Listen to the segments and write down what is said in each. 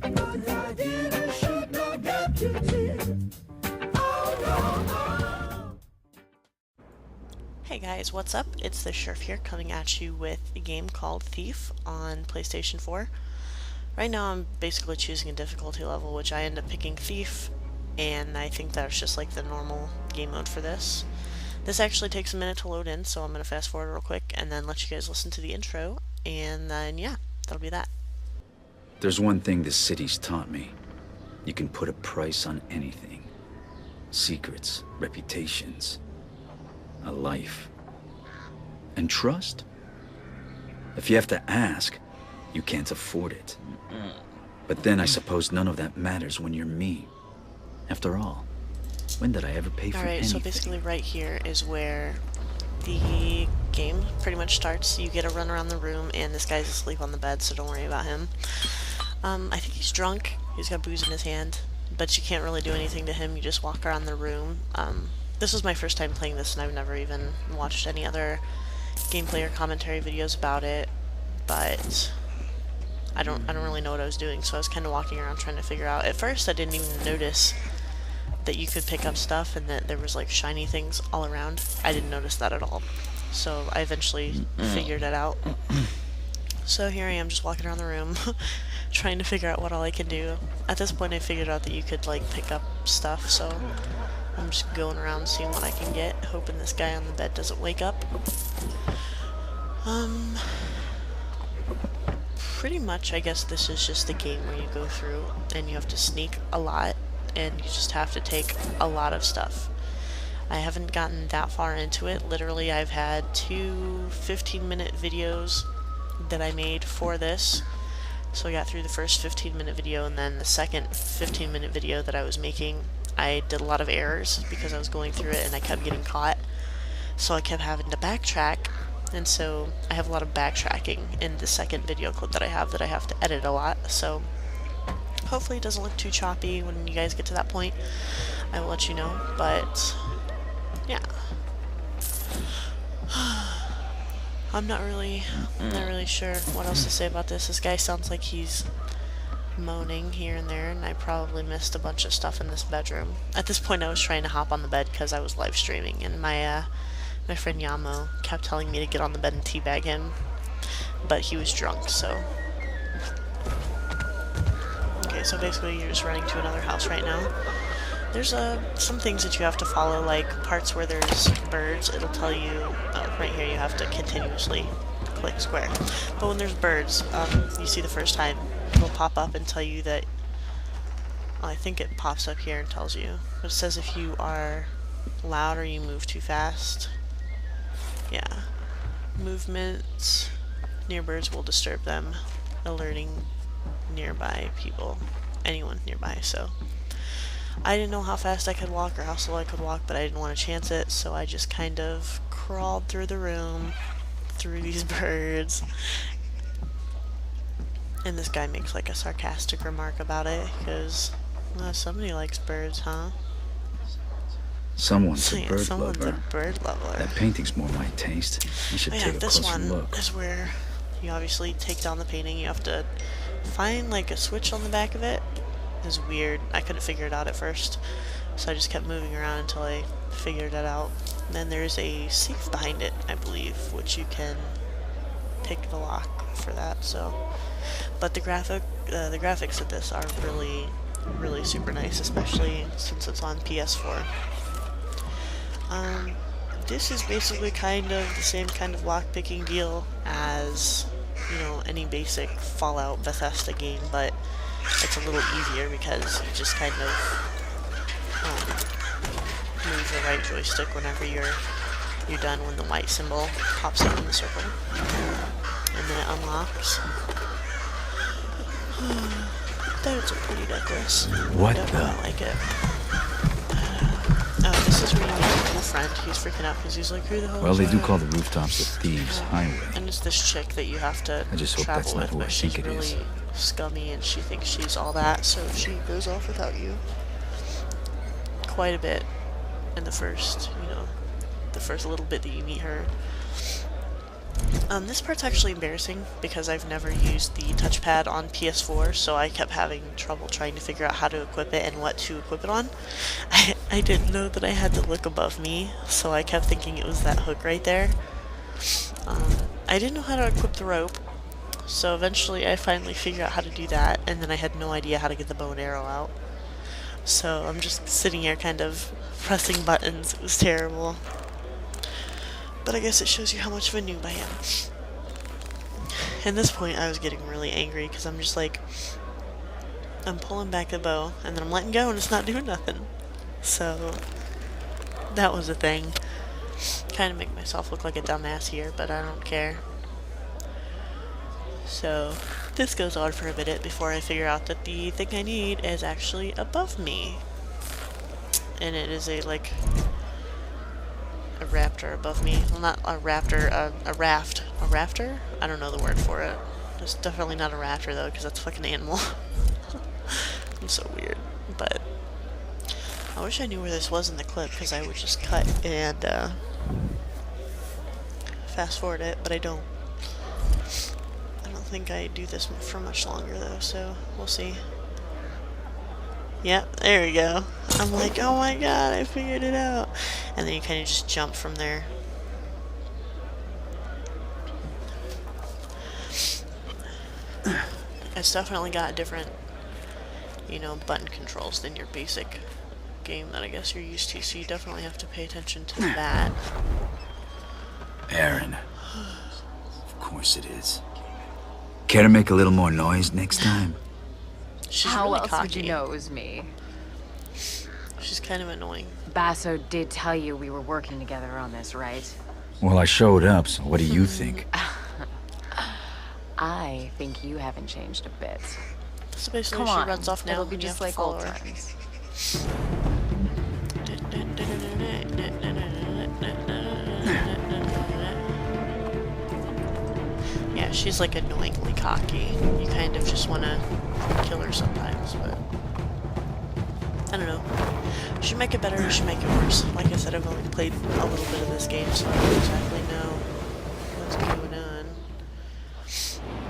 Hey guys, what's up? It's the Sheriff here coming at you with a game called Thief on PlayStation 4. Right now I'm basically choosing a difficulty level, which I end up picking Thief, and I think that's just like the normal game mode for this. This actually takes a minute to load in, so I'm going to fast forward real quick and then let you guys listen to the intro, and then yeah, that'll be that. There's one thing this city's taught me. You can put a price on anything. Secrets, reputations, a life. And trust? If you have to ask, you can't afford it. But then I suppose none of that matters when you're me. After all, when did I ever pay for anything? Alright, so basically right here is where the game pretty much starts. You get a run around the room, and this guy's asleep on the bed, so don't worry about him. I think he's drunk. He's got booze in his hand, but you can't really do anything to him. You just walk around the room. This was my first time playing this, and I've never even watched any other gameplay or commentary videos about it, but I don't really know what I was doing, so I was kind of walking around trying to figure out. At first I didn't even notice that you could pick up stuff and that there was like shiny things all around. I didn't notice that at all, so I eventually figured it out. So here I am just walking around the room trying to figure out what all I can do. At this point I figured out that you could like pick up stuff, so I'm just going around seeing what I can get, hoping this guy on the bed doesn't wake up. Pretty much I guess this is just a game where you go through and you have to sneak a lot and you just have to take a lot of stuff. I haven't gotten that far into it. Literally I've had two 15-minute videos that I made for this. So I got through the first 15-minute video, and then the second 15-minute video that I was making, I did a lot of errors because I was going through it and I kept getting caught. So I kept having to backtrack, and so I have a lot of backtracking in the second video clip that I have to edit a lot. So hopefully it doesn't look too choppy when you guys get to that point. I will let you know, but yeah. I'm not really sure what else to say about this. This guy sounds like he's moaning here and there, and I probably missed a bunch of stuff in this bedroom. At this point I was trying to hop on the bed because I was live streaming, and my friend Yamo kept telling me to get on the bed and teabag him, but he was drunk, so. Okay, so basically you're just running to another house right now. There's some things that you have to follow, like parts where there's birds. It'll tell you, right here you have to continuously click square. But when there's birds, you see the first time, it'll pop up and tell you that, well, I think it pops up here and tells you. But it says if you are loud or you move too fast. Yeah. Movements near birds will disturb them, alerting nearby people, anyone nearby, so. I didn't know how fast I could walk or how slow I could walk, but I didn't want to chance it, so I just kind of crawled through the room, through these birds. And this guy makes like a sarcastic remark about it, because, well, somebody likes birds, huh? Someone's a bird Someone's lover. a bird lover. That painting's more my taste. You should take a this closer one look. is where you obviously take down the painting. You have to find like a switch on the back of it. It's weird. I couldn't figure it out at first, so I just kept moving around until I figured it out. And then there's a safe behind it, I believe, which you can pick the lock for that. So, but the graphics of this are really super nice, especially since it's on PS4. This is basically kind of the same kind of lockpicking deal as, you know, any basic Fallout Bethesda game, but it's a little easier because you just kind of move the right joystick whenever you're done, when the white symbol pops up in the circle, and then it unlocks. That's a pretty necklace. What I like it. Oh, this is where you meet a cool friend. He's freaking out because he's like, who the hell Well, is they do that? call the rooftops the Thieves' Highway. And it's this chick that you have to I just hope travel that's not with, who I but she's think it is. really scummy and she thinks she's all that, so she goes off without you. Quite a bit in the first, you know, the first little bit that you meet her. This part's actually embarrassing because I've never used the touchpad on PS4, so I kept having trouble trying to figure out how to equip it and what to equip it on. I didn't know that I had to look above me, so I kept thinking it was that hook right there. I didn't know how to equip the rope, so eventually I finally figured out how to do that, and then I had no idea how to get the bow and arrow out. So I'm just sitting here kind of pressing buttons. It was terrible. But I guess it shows you how much of a noob I am. At this point, I was getting really angry because I'm just like, I'm pulling back the bow and then I'm letting go and it's not doing nothing. So that was a thing. Kind of make myself look like a dumbass here, but I don't care. So this goes on for a minute before I figure out that the thing I need is actually above me. And it is a raptor above me. Well, not a raptor, a raft. A rafter? I don't know the word for it. It's definitely not a raptor, though, because that's a fucking animal. I'm so weird. But I wish I knew where this was in the clip, because I would just cut and fast forward it, but I don't. I don't think I do this for much longer, though, so we'll see. Yep, there we go. I'm like, oh my god, I figured it out. And then you kind of just jump from there. It's definitely got different, you know, button controls than your basic game that I guess you're used to, so you definitely have to pay attention to that. Aaron. Of course it is. Care to make a little more noise next time? She's How really else cocky. would you know it was me? She's kind of annoying. Basso did tell you we were working together on this, right? Well, I showed up, so what do you think? I think you haven't changed a bit. So basically Come she on, runs off now it'll be and you just have to like follow old her. times. Yeah, she's like annoyingly cocky. You kind of just want to kill her sometimes, but I don't know. She make it better or she make it worse. Like I said, I've only played a little bit of this game, so I don't exactly know what's going on.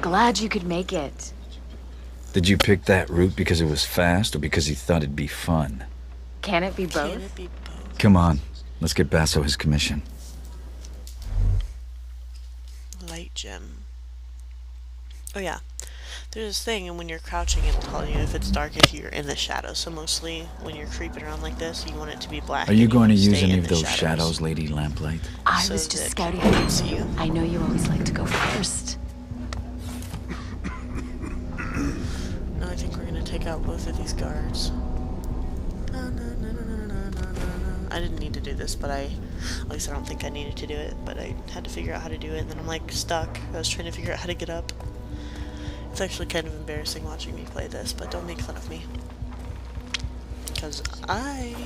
Glad you could make it. Did you pick that route because it was fast or because you thought it'd be fun? Can it be both? Can it be both? Come on, let's get Basso his commission. Light gem. Oh yeah. There's this thing, and when you're crouching, it'll tell you if it's dark if you're in the shadows. So mostly, when you're creeping around like this, you want it to be black. Are you and going to stay use any in of the those shadows, Lady Lamplight? I so was just that scouting people out. can see you. I know you always like to go first. No, I think we're gonna take out both of these guards. I didn't need to do this, but at least I don't think I needed to do it, but I had to figure out how to do it, and then I'm like stuck. I was trying to figure out how to get up. It's actually kind of embarrassing watching me play this, but don't make fun of me. Because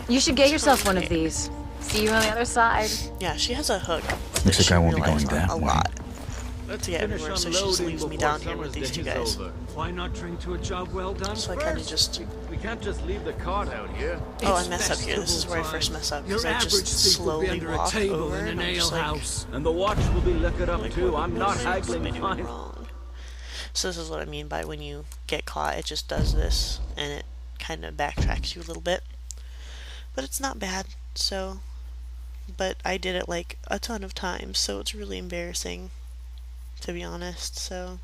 You should get yourself one of these. See you on the other side. Yeah, she has a hook. Looks like she I won't be relies going on that a way. lot. Let's Yeah, finish everywhere, so she just unloading leaves me before down here with summer's these two day is guys. over. Why not drink to a job well done So I first? kind of just... We can't just leave the cart out here. Oh, I It's mess up here. This is where I festival first time. mess up, Your because I average just seat will be slowly under a walk table over, in and an I'm ale just like... house, and the watch will be liquored up too. what I'm not am I haggling doing fine. wrong? So this is what I mean by when you get caught, it just does this, and it kind of backtracks you a little bit. But it's not bad, so... But I did it like a ton of times, so it's really embarrassing, to be honest, so...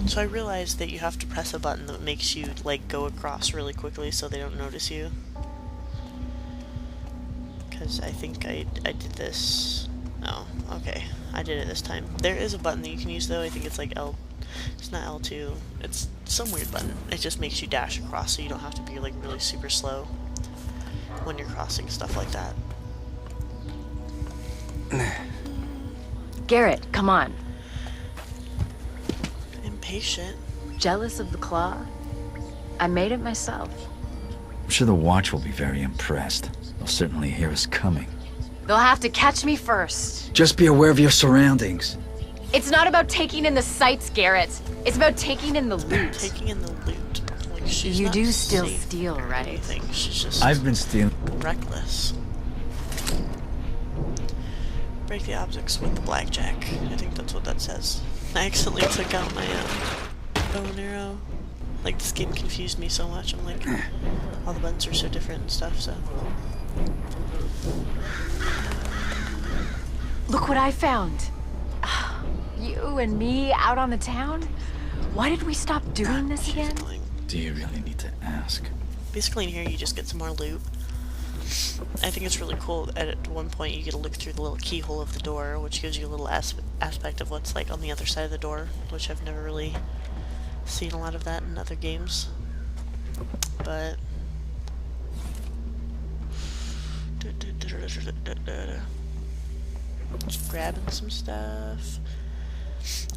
So I realized that you have to press a button that makes you, like, go across really quickly so they don't notice you. Because I think I did this... Oh, okay. I did it this time. There is a button that you can use, though. I think it's like L... It's not L2. It's some weird button. It just makes you dash across so you don't have to be, like, really super slow when you're crossing stuff like that. Garrett, come on. Impatient. Jealous of the claw? I made it myself. I'm sure the watch will be very impressed. They'll certainly hear us coming. They'll have to catch me first. Just be aware of your surroundings. It's not about taking in the sights, Garrett. It's about taking in the loot. Taking in the loot. Like, she's You not do still safe steal, or right? anything. She's just I've been stealing. reckless. Break the objects with the blackjack. I think that's what that says. I accidentally took out my bow and arrow. Like, this game confused me so much. I'm like, all the buttons are so different and stuff, so. Look what I found. You and me out on the town? Why did we stop doing this She's again? annoying. Do you really need to ask? Basically in here you just get some more loot. I think it's really cool that at one point you get to look through the little keyhole of the door, which gives you a little aspect of what's like on the other side of the door, which I've never really seen a lot of that in other games. But just grabbing some stuff.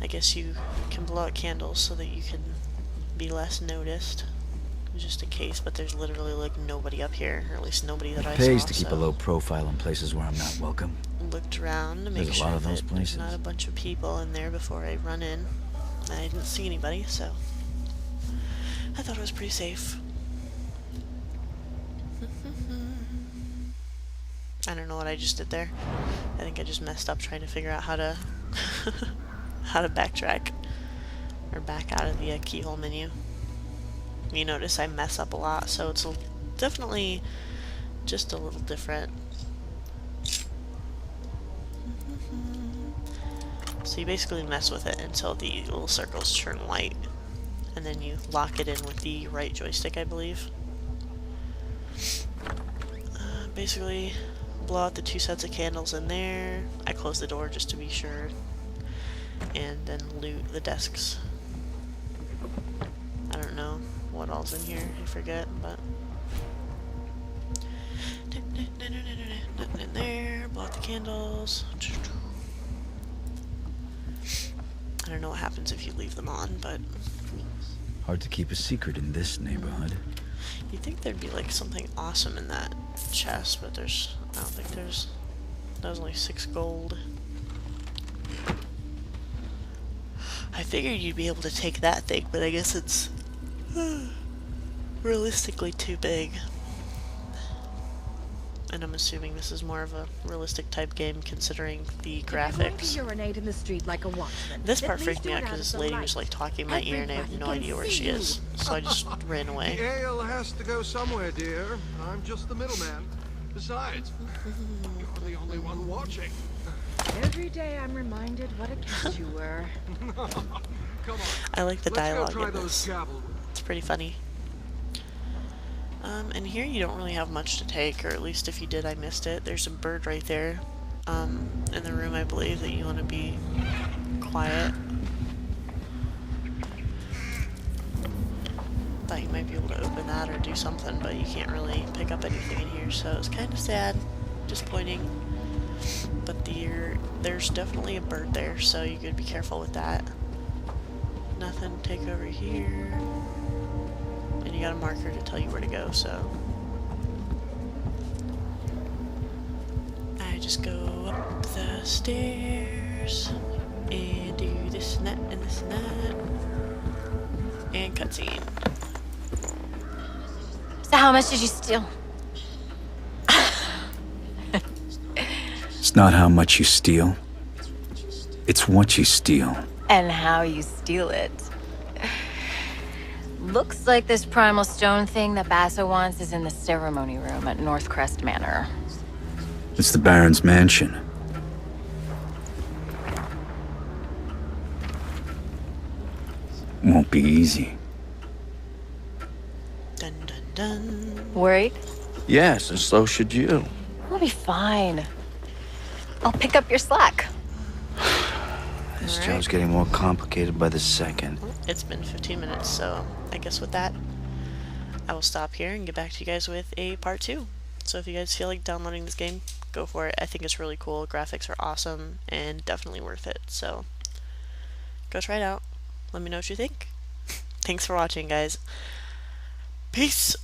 I guess you can blow out candles so that you can be less noticed. Just in case, but there's literally like nobody up here, or at least nobody that I saw. Pays to keep so a low profile in places where I'm not welcome. Looked around to make There's a sure lot of those that there's places. not a bunch of people in there before I run in. I didn't see anybody, so I thought it was pretty safe. I don't know what I just did there. I think I just messed up trying to figure out how to how to backtrack or back out of the keyhole menu. You notice I mess up a lot, so it's definitely just a little different. So you basically mess with it until the little circles turn white, and then you lock it in with the right joystick, I believe. Basically, blow out the 2 sets of candles in there. I close the door just to be sure, and then loot the desks. I don't know what all's in here, I forget, but nothing in there. Blow out the candles. I don't know what happens if you leave them on, but Hard to keep a secret in this neighborhood. you'd think there'd be like something awesome in that chest, but I don't think there's. That was only 6 gold. I figured you'd be able to take that thing, but I guess it's realistically too big. And I'm assuming this is more of a realistic type game considering the graphics. Urinate in the street like a watchman. This part At freaked least me do out it out because this of the lady light. was like talking in my ear and I have Everybody no can idea where see she you. is. So I just ran The away. ale has to go somewhere, dear. I'm just the middleman. Besides, you're the only one watching. Every day I'm reminded what a cat you were. Come on. I like the Let's dialogue go try in those this. gavel. It's pretty funny. And here you don't really have much to take, or at least if you did, I missed it. There's a bird right there, in the room, I believe, that you want to be quiet. Thought you might be able to open that or do something, but you can't really pick up anything in here, so it's kind of sad, disappointing. But there's definitely a bird there, so you gotta be careful with that. Nothing to take over here. And you got a marker to tell you where to go, so I just go up the stairs and do this and that and this and that. And cutscene. So how much did you steal? It's not how much you steal. It's what you steal. And how you steal it. Looks like this primal stone thing that Basso wants is in the ceremony room at Northcrest Manor. It's the Baron's mansion. Won't be easy. Dun dun dun. Worried? Yes, and so should you. We'll be fine. I'll pick up your slack. This All right. job's getting more complicated by the second. It's been 15 minutes, so I guess with that, I will stop here and get back to you guys with a part 2. So if you guys feel like downloading this game, go for it. I think it's really cool. Graphics are awesome and definitely worth it. So go try it out. Let me know what you think. Thanks for watching, guys. Peace.